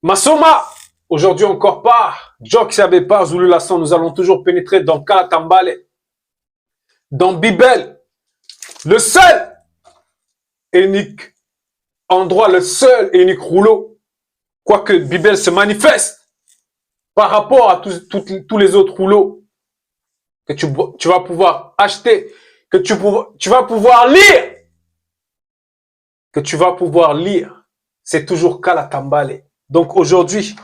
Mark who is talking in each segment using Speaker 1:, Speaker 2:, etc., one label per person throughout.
Speaker 1: Masoma, aujourd'hui encore pas. Jock savait pas, Zulu Lasson, nous allons toujours pénétrer dans Kalatambale, dans Bible, le seul et unique endroit, le seul et unique rouleau, quoique Bible se manifeste par rapport à tous les autres rouleaux que tu vas pouvoir acheter, que tu vas pouvoir lire, c'est toujours Kalatambale. Donc aujourd'hui,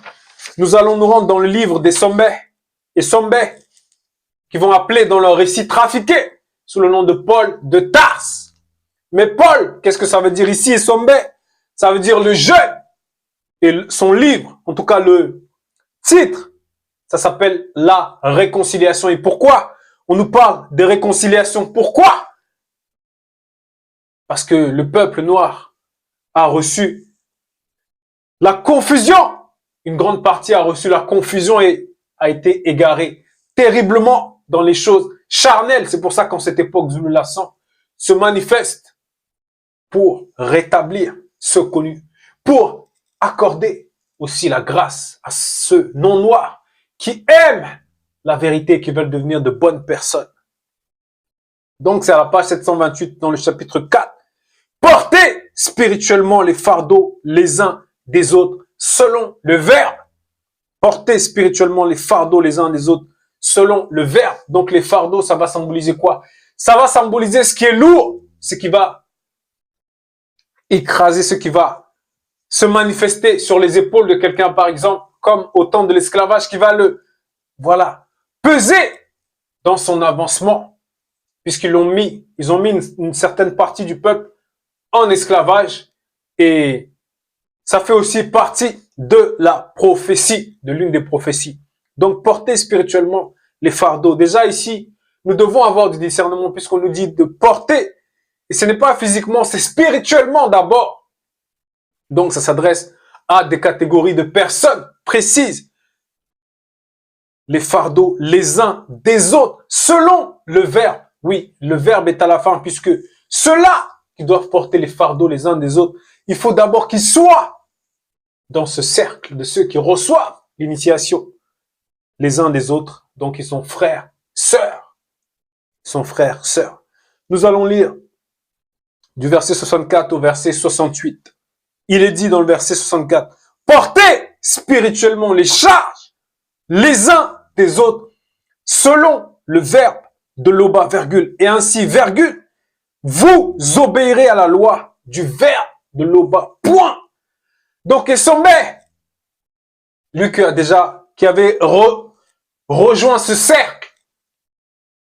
Speaker 1: nous allons nous rendre dans le livre des Sombé et Sombé, qui vont appeler dans leur récit trafiqué sous le nom de Paul de Tarse. Mais Paul, qu'est-ce que ça veut dire ici, et Sombé? Ça veut dire le jeune. Et son livre, en tout cas le titre, ça s'appelle La réconciliation. Et pourquoi on nous parle de réconciliation? Pourquoi? Parce que le peuple noir a reçu la confusion. Une grande partie a reçu la confusion et a été égarée terriblement dans les choses charnelles. C'est pour ça qu'en cette époque, Zulu Lasson se manifeste pour rétablir ce connu, pour accorder aussi la grâce à ceux non-noirs qui aiment la vérité et qui veulent devenir de bonnes personnes. Donc c'est à la page 728 dans le chapitre 4. Portez spirituellement les fardeaux les uns des autres selon le verbe. Portez spirituellement les fardeaux les uns des autres selon le verbe. Donc les fardeaux, ça va symboliser quoi? Ça va symboliser ce qui est lourd, ce qui va écraser, ce qui va se manifester sur les épaules de quelqu'un, par exemple, comme au temps de l'esclavage, qui va le, peser dans son avancement, puisqu'ils ont mis une certaine partie du peuple en esclavage, et ça fait aussi partie de la prophétie, de l'une des prophéties. Donc, porter spirituellement les fardeaux. Déjà ici, nous devons avoir du discernement puisqu'on nous dit de porter. Et ce n'est pas physiquement, c'est spirituellement d'abord. Donc, ça s'adresse à des catégories de personnes précises. Les fardeaux les uns des autres, selon le verbe. Oui, le verbe est à la fin puisque ceux-là qui doivent porter les fardeaux les uns des autres, il faut d'abord qu'ils soient dans ce cercle de ceux qui reçoivent l'initiation les uns des autres. Donc, ils sont frères, sœurs. Ils sont frères, sœurs. Nous allons lire du verset 64 au verset 68. Il est dit dans le verset 64, portez spirituellement les charges les uns des autres selon le verbe de l'Oba, virgule. Et ainsi, virgule, vous obéirez à la loi du verbe de l'Oba, point. Donc, Sombé, lui qui avait rejoint ce cercle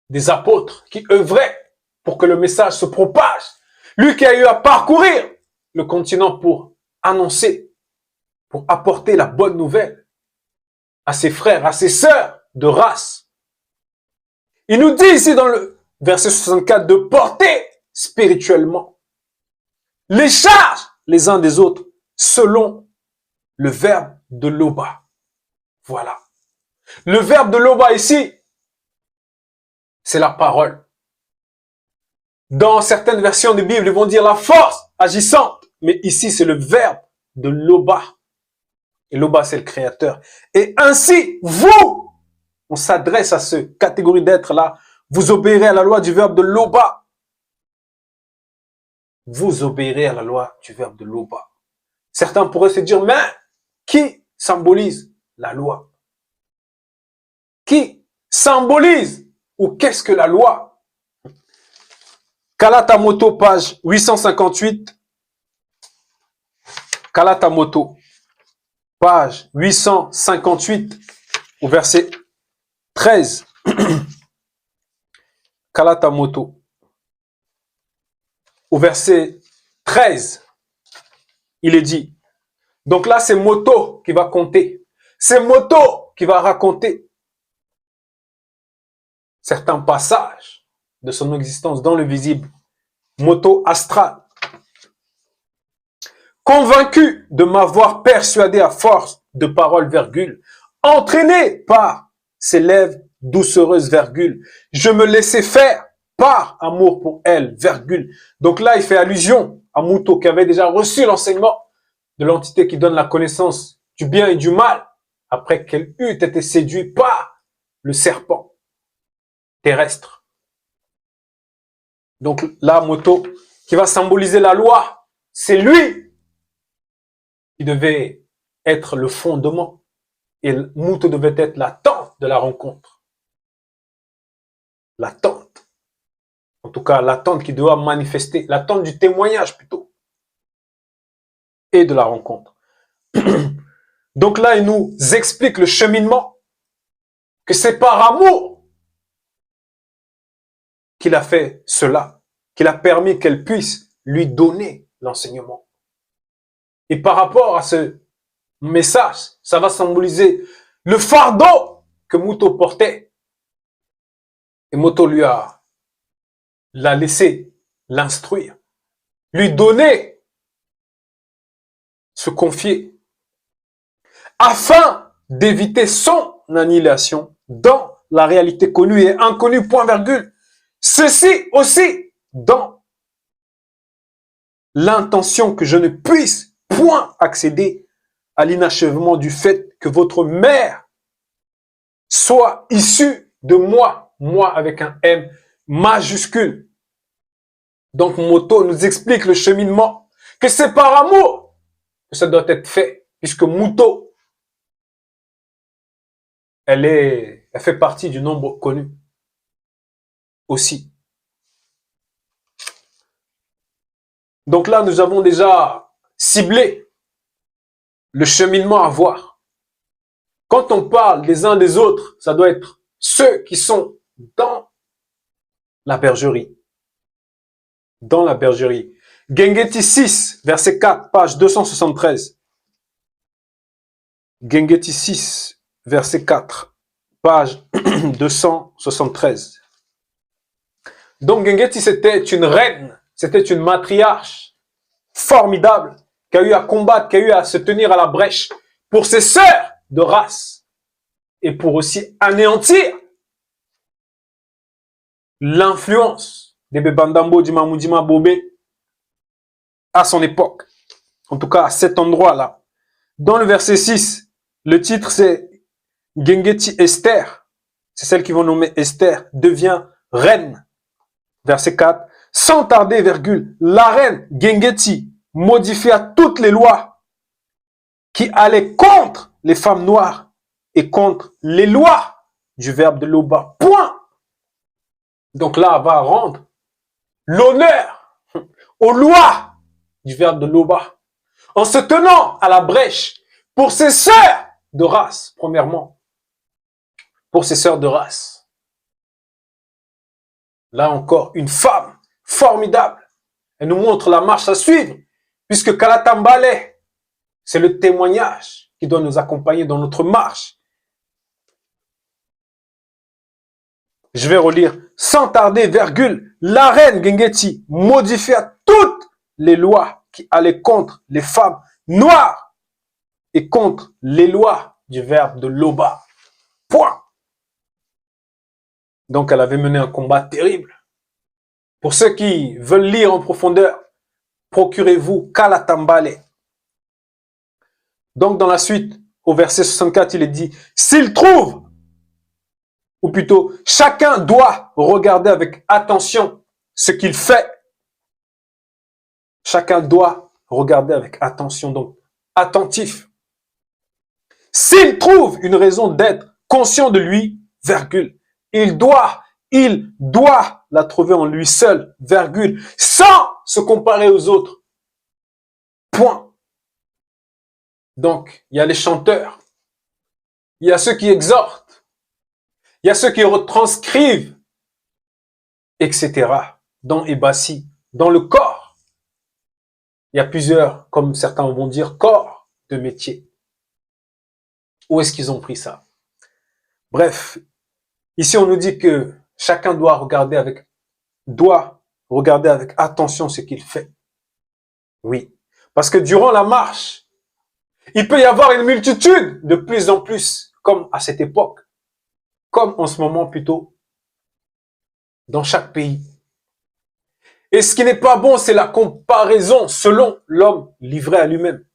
Speaker 1: des apôtres qui œuvraient pour que le message se propage, lui qui a eu à parcourir le continent pour annoncer, pour apporter la bonne nouvelle à ses frères, à ses sœurs de race. Il nous dit ici dans le verset 64 de porter spirituellement les charges les uns des autres selon le verbe de l'Oba. Voilà. Le verbe de l'Oba ici, c'est la parole. Dans certaines versions de Bible, ils vont dire la force agissante. Mais ici, c'est le verbe de l'Oba. Et l'Oba, c'est le créateur. Et ainsi, vous, on s'adresse à cette catégorie d'êtres-là, vous obéirez à la loi du verbe de l'Oba. Vous obéirez à la loi du verbe de l'Oba. Certains pourraient se dire, mais qui symbolise la loi? Qui symbolise ou qu'est-ce que la loi? Kalatamoto, page 858. Kalatamoto, page 858, au verset 13. Kalatamoto, au verset 13. Il est dit, donc là c'est Moto qui va compter, c'est Moto qui va raconter certains passages de son existence dans le visible, Moto astral. Convaincu de m'avoir persuadé à force de paroles, virgule, entraîné par ses lèvres doucereuses, virgule, je me laissais faire par amour pour elle, virgule. Donc là, il fait allusion à Moto qui avait déjà reçu l'enseignement de l'entité qui donne la connaissance du bien et du mal, après qu'elle eût été séduite par le serpent terrestre. Donc la moto qui va symboliser la loi, c'est lui qui devait être le fondement. Et Muto devait être l'attente de la rencontre. L'attente. En tout cas, l'attente qui doit manifester, l'attente du témoignage plutôt. Et de la rencontre. Donc là, il nous explique le cheminement, que c'est par amour qu'il a fait cela, qu'il a permis qu'elle puisse lui donner l'enseignement. Et par rapport à ce message, ça va symboliser le fardeau que Muto portait. Et Muto l'a laissé l'instruire, lui donner, se confier, afin d'éviter son annihilation dans la réalité connue et inconnue, point virgule. Ceci aussi dans l'intention que je ne puisse point accéder à l'inachèvement du fait que votre mère soit issue de moi, moi avec un M majuscule. Donc Muto nous explique le cheminement, que c'est par amour que ça doit être fait, puisque Muto, elle fait partie du nombre connu aussi. Donc là, nous avons déjà ciblé le cheminement à voir. Quand on parle des uns des autres, ça doit être ceux qui sont dans la bergerie. Dans la bergerie. Gengeti 6, verset 4, page 273. Gengeti 6, verset 4, page 273. Donc Gengeti, c'était une reine, c'était une matriarche formidable, qui a eu à combattre, qui a eu à se tenir à la brèche pour ses sœurs de race et pour aussi anéantir l'influence des Bebandambo, Dimamoudima, Bobé à son époque. En tout cas, à cet endroit-là. Dans le verset 6, le titre c'est Gengeti Esther. C'est celle qu'ils vont nommer Esther, devient reine. Verset 4. Sans tarder, virgule, la reine Gengeti modifia toutes les lois qui allaient contre les femmes noires et contre les lois du verbe de Loba. Point. Donc là, elle va rendre l'honneur aux lois du verbe de Loba en se tenant à la brèche pour ses sœurs de race, premièrement. Pour ses sœurs de race. Là encore, une femme formidable. Elle nous montre la marche à suivre, puisque Kalatambale, c'est le témoignage qui doit nous accompagner dans notre marche. Je vais relire. Sans tarder, virgule, la reine Gengeti modifia toutes les lois qui allaient contre les femmes noires et contre les lois du verbe de Loba. Point. Donc, elle avait mené un combat terrible. Pour ceux qui veulent lire en profondeur, procurez-vous Kalatambale. Donc, dans la suite, au verset 64, il est dit, s'il trouve, ou plutôt, chacun doit regarder avec attention ce qu'il fait. Chacun doit regarder avec attention, donc attentif. S'il trouve une raison d'être conscient de lui, virgule, il doit la trouver en lui seul, virgule, sans se comparer aux autres. Point. Donc, il y a les chanteurs, il y a ceux qui exhortent, il y a ceux qui retranscrivent, etc. Dans Ebassi, dans le corps. Il y a plusieurs, comme certains vont dire, corps de métier. Où est-ce qu'ils ont pris ça? Bref, ici on nous dit que chacun doit regarder avec attention ce qu'il fait. Oui, parce que durant la marche, il peut y avoir une multitude de plus en plus, comme à cette époque, comme en ce moment plutôt, dans chaque pays. Et ce qui n'est pas bon, c'est la comparaison selon l'homme livré à lui-même.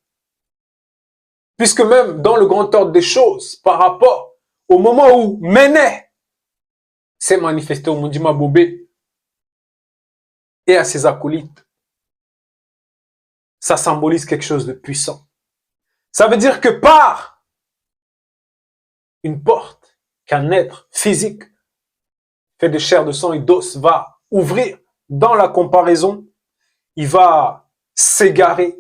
Speaker 1: Puisque même dans le grand ordre des choses, par rapport au moment où Méné s'est manifesté au Mundima Bobé et à ses acolytes, ça symbolise quelque chose de puissant. Ça veut dire que par une porte qu'un être physique fait de chair, de sang et d'os va ouvrir dans la comparaison, il va s'égarer.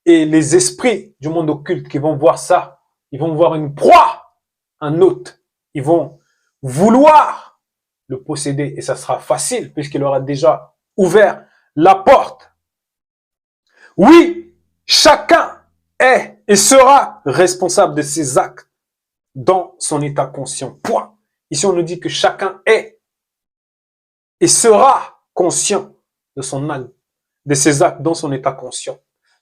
Speaker 1: Et les esprits du monde occulte qui vont voir ça, ils vont voir une proie, un hôte. Ils vont vouloir le posséder et ça sera facile puisqu'il aura déjà ouvert la porte. Oui, chacun est et sera responsable de ses actes dans son état conscient. Point. Ici, on nous dit que chacun est et sera conscient de son acte, de ses actes dans son état conscient.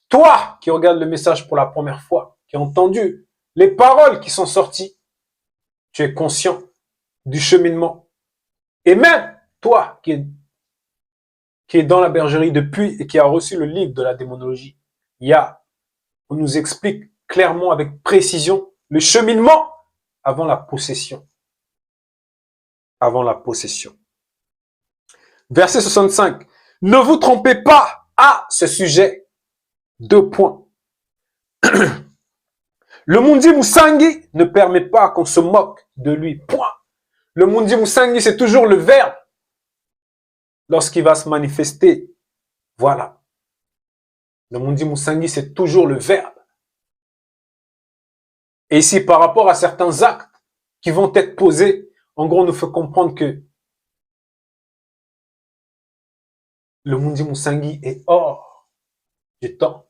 Speaker 1: Toi qui regardes le message pour la première fois, qui as entendu les paroles qui sont sorties, tu es conscient du cheminement. Et même toi qui est dans la bergerie depuis et qui a reçu le livre de la démonologie, on nous explique clairement avec précision le cheminement avant la possession. Avant la possession. Verset 65. Ne vous trompez pas à ce sujet. 2 points. Le Mundi Musangi ne permet pas qu'on se moque de lui. Point. Le Mundi Musangi, c'est toujours le verbe. Lorsqu'il va se manifester, voilà. Le Mundi Musangi, c'est toujours le verbe. Et ici, par rapport à certains actes qui vont être posés, en gros, on nous fait comprendre que le Mundi Musangi est hors du temps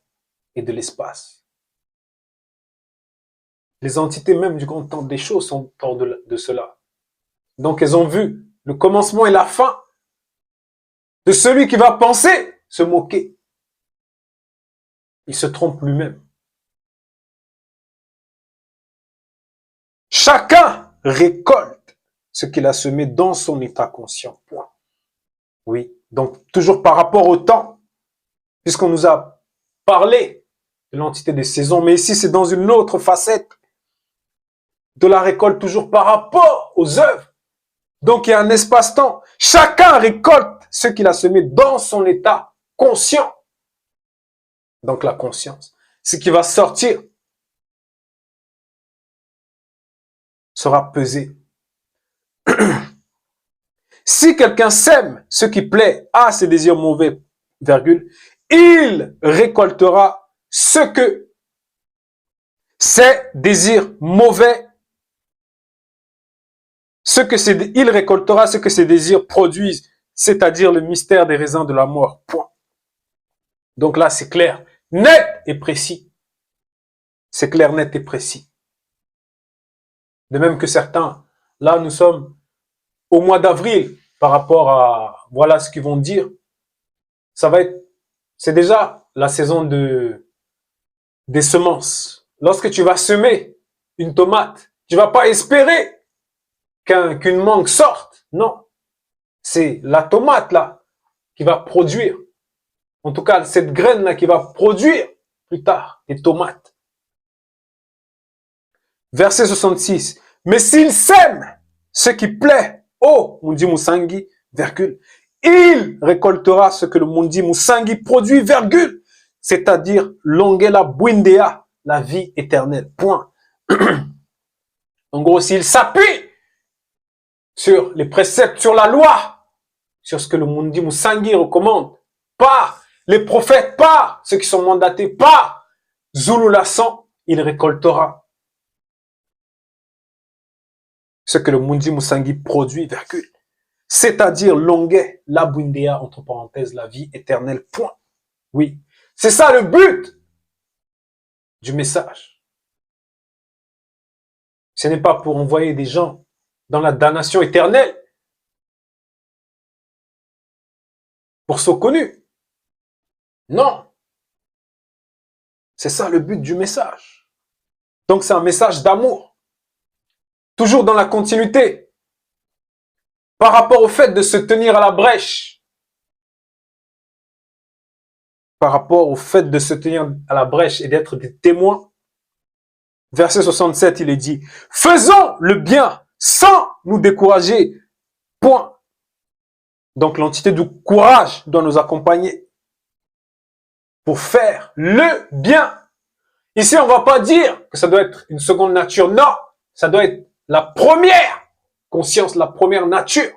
Speaker 1: et de l'espace. Les entités même du grand temps des choses sont hors de cela. Donc, elles ont vu le commencement et la fin de celui qui va penser se moquer. Il se trompe lui-même. Chacun récolte ce qu'il a semé dans son état conscient. Point. Oui. Donc, toujours par rapport au temps, puisqu'on nous a parlé de l'entité des saisons, mais ici, c'est dans une autre facette de la récolte, toujours par rapport aux œuvres. Donc, il y a un espace-temps. Chacun récolte ce qu'il a semé dans son état conscient. Donc, la conscience. Ce qui va sortir sera pesé. Si quelqu'un sème ce qui plaît à ses désirs mauvais, virgule, il récoltera ce que ses désirs mauvais, il récoltera ce que ses désirs produisent, c'est-à-dire le mystère des raisins de la mort. Point. Donc là, c'est clair, net et précis. C'est clair, net et précis. De même que certains, là, nous sommes au mois d'avril, par rapport à, voilà ce qu'ils vont dire, ça va être, c'est déjà la saison des semences. Lorsque tu vas semer une tomate, tu vas pas espérer qu'une mangue sorte. Non. C'est la tomate là qui va produire. En tout cas, cette graine là qui va produire plus tard des tomates. Verset 66. Mais s'il sème ce qui plaît au Mundi Musangi, virgule, il récoltera ce que le Mundi Musangi produit, virgule, c'est-à-dire l'ongela buindea, la vie éternelle. Point. En gros, s'il s'appuie sur les préceptes, sur la loi, sur ce que le Mundi Musangi recommande, par les prophètes, par ceux qui sont mandatés, par Zulu Lassan, il récoltera ce que le Mundi Musangi produit, virgule. C'est-à-dire l'ongé, la buindea, entre parenthèses, la vie éternelle, point. Oui. C'est ça le but du message. Ce n'est pas pour envoyer des gens dans la damnation éternelle, pour ce connu. Non. C'est ça le but du message. Donc c'est un message d'amour. Toujours dans la continuité. Par rapport au fait de se tenir à la brèche. Par rapport au fait de se tenir à la brèche et d'être des témoins verset 67, il est dit, faisons le bien sans nous décourager. Point. Donc l'entité du courage doit nous accompagner pour faire le bien. Ici, on ne va pas dire que ça doit être une seconde nature. Non, ça doit être la première conscience, la première nature.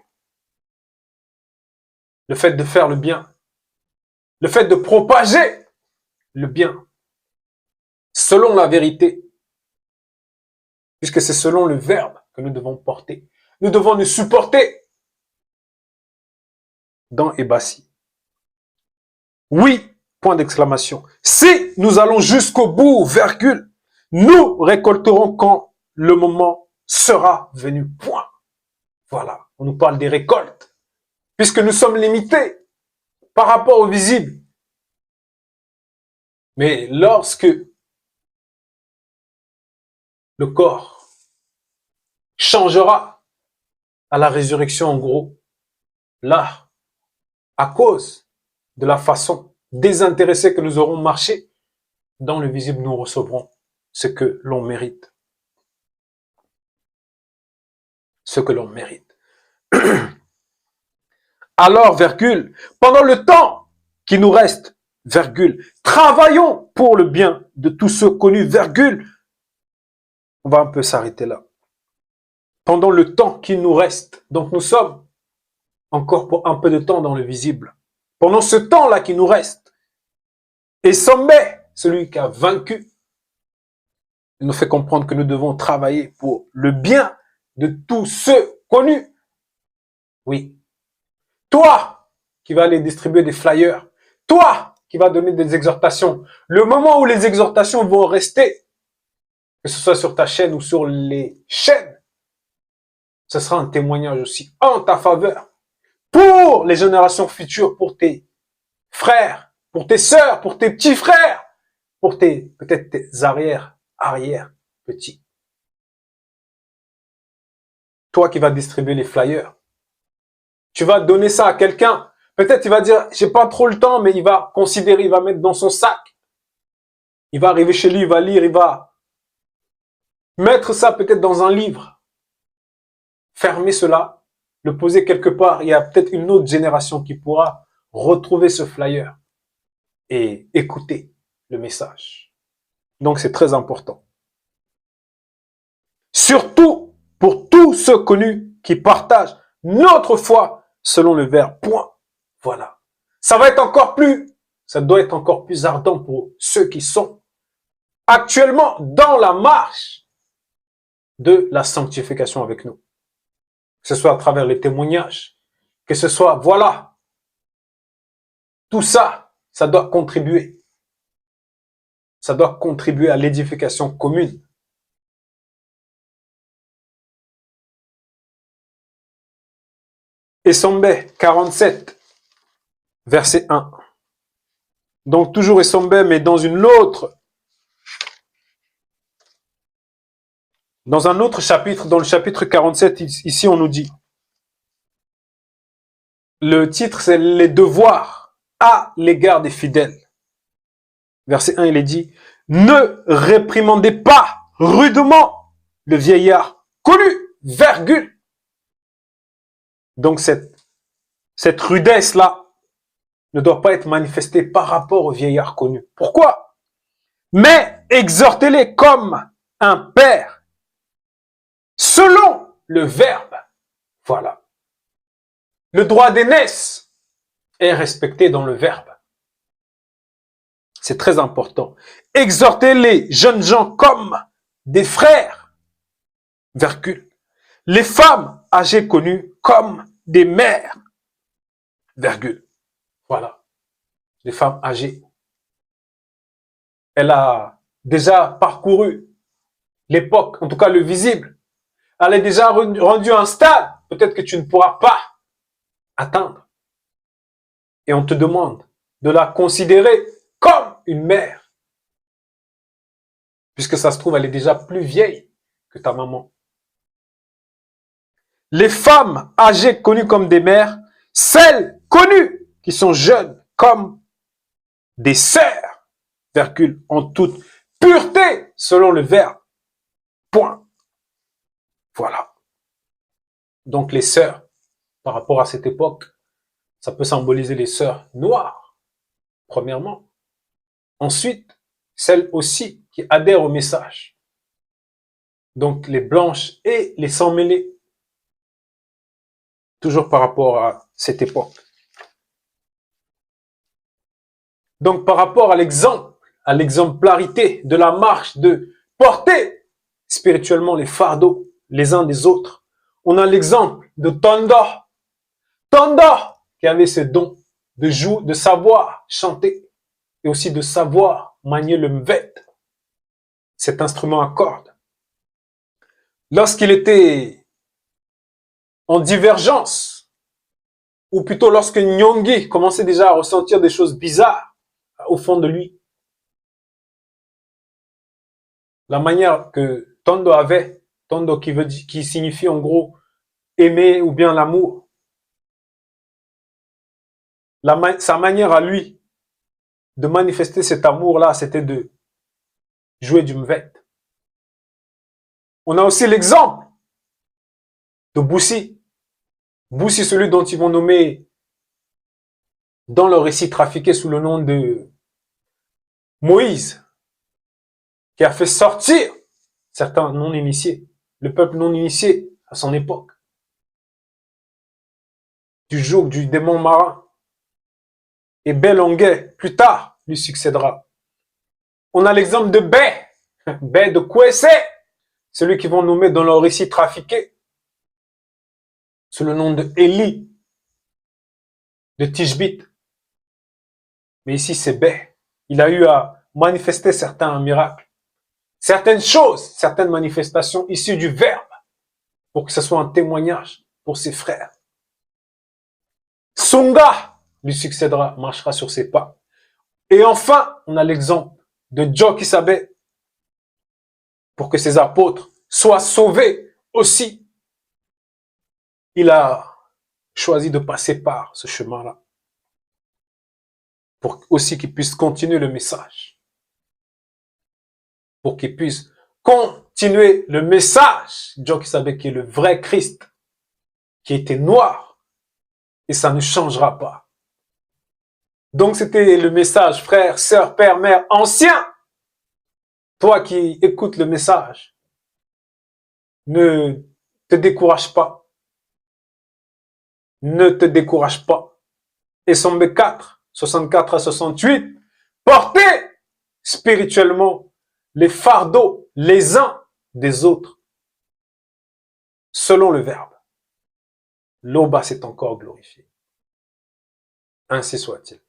Speaker 1: Le fait de faire le bien. Le fait de propager le bien. Selon la vérité. Puisque c'est selon le verbe que nous devons porter. Nous devons nous supporter dans Ebassi. Oui, point d'exclamation. Si nous allons jusqu'au bout, virgule, nous récolterons quand le moment sera venu, point. Voilà, on nous parle des récoltes. Puisque nous sommes limités par rapport au visible. Mais lorsque le corps changera à la résurrection, en gros, là, à cause de la façon désintéressée que nous aurons marché, dans le visible, nous recevrons ce que l'on mérite. Ce que l'on mérite. Alors, virgule, pendant le temps qui nous reste, virgule, travaillons pour le bien de tous ceux connus, virgule. On va un peu s'arrêter là. Pendant le temps qui nous reste, donc nous sommes encore pour un peu de temps dans le visible. Pendant ce temps-là qui nous reste, et sommet, celui qui a vaincu, il nous fait comprendre que nous devons travailler pour le bien de tous ceux connus. Oui. Toi qui vas aller distribuer des flyers, toi qui vas donner des exhortations, le moment où les exhortations vont rester, que ce soit sur ta chaîne ou sur les chaînes, ce sera un témoignage aussi en ta faveur pour les générations futures, pour tes frères, pour tes sœurs, pour tes petits frères, pour peut-être tes arrière petits. Toi qui vas distribuer les flyers, tu vas donner ça à quelqu'un. Peut-être il va dire, j'ai pas trop le temps, mais il va considérer, il va mettre dans son sac. Il va arriver chez lui, il va lire, il va mettre ça peut-être dans un livre. Fermer cela, le poser quelque part. Il y a peut-être une autre génération qui pourra retrouver ce flyer et écouter le message. Donc c'est très important. Surtout pour tous ceux connus qui partagent notre foi selon le verbe. Point. Voilà. Ça doit être encore plus ardent pour ceux qui sont actuellement dans la marche de la sanctification avec nous. Que ce soit à travers les témoignages, que ce soit, voilà, tout ça, ça doit contribuer. Ça doit contribuer à l'édification commune. Essombe 47, verset 1. Donc toujours Essombe, mais dans un autre chapitre, dans le chapitre 47, ici on nous dit, le titre c'est les devoirs à l'égard des fidèles. Verset 1, il est dit, ne réprimandez pas rudement le vieillard connu, virgule. Donc cette rudesse-là ne doit pas être manifestée par rapport au vieillard connu. Pourquoi? Mais exhortez-les comme un père, selon le verbe. Voilà. Le droit d'aînesse est respecté dans le verbe. C'est très important. Exhortez les jeunes gens comme des frères, virgule. Les femmes âgées connues comme des mères, virgule. Voilà. Les femmes âgées. Elle a déjà parcouru l'époque, en tout cas le visible. Elle est déjà rendue à un stade, peut-être que tu ne pourras pas atteindre. Et on te demande de la considérer comme une mère. Puisque ça se trouve, elle est déjà plus vieille que ta maman. Les femmes âgées connues comme des mères, celles connues qui sont jeunes comme des sœurs, virgule, en toute pureté selon le verbe. Voilà. Donc les sœurs, par rapport à cette époque, ça peut symboliser les sœurs noires, premièrement. Ensuite, celles aussi qui adhèrent au message. Donc les blanches et les sans mêlés. Toujours par rapport à cette époque. Donc par rapport à l'exemplarité de la marche de porter spirituellement les fardeaux les uns des autres, on a l'exemple de Tondo. Tondo qui avait ce don de jouer, de savoir chanter et aussi de savoir manier le mvet, cet instrument à cordes. Lorsqu'il était en divergence, ou plutôt lorsque Nyongi commençait déjà à ressentir des choses bizarres au fond de lui, la manière que Tondo avait, Tondo qui signifie en gros aimer ou bien l'amour, sa manière à lui de manifester cet amour-là, c'était de jouer du mvet. On a aussi l'exemple de Boussi. Boussi, celui dont ils vont nommer dans le récit trafiqué sous le nom de Moïse, qui a fait sortir certains non-initiés, le peuple non-initié à son époque, du joug du démon marin. Et Belonguet, plus tard, lui succédera. On a l'exemple de Bé, Bé de Kwese, celui qu'ils vont nommer dans leur récit trafiqué, sous le nom de Élie, de Tishbit. Mais ici, c'est Bé. Il a eu à manifester certains miracles, certaines choses, certaines manifestations issues du Verbe, pour que ce soit un témoignage pour ses frères. Songa lui succédera, marchera sur ses pas. Et enfin, on a l'exemple de Joe Kisabe, pour que ses apôtres soient sauvés aussi. Il a choisi de passer par ce chemin-là, pour aussi qu'il puisse continuer le message. Pour qu'il puisse continuer le message. Joe Kisabe qui est le vrai Christ, qui était noir, et ça ne changera pas. Donc c'était le message, frère, sœur, père, mère, ancien. Toi qui écoutes le message, ne te décourage pas. Ne te décourage pas. Et Somme 4, 64 à 68, portez spirituellement les fardeaux les uns des autres, selon le Verbe. L'Oba s'est encore glorifié. Ainsi soit-il.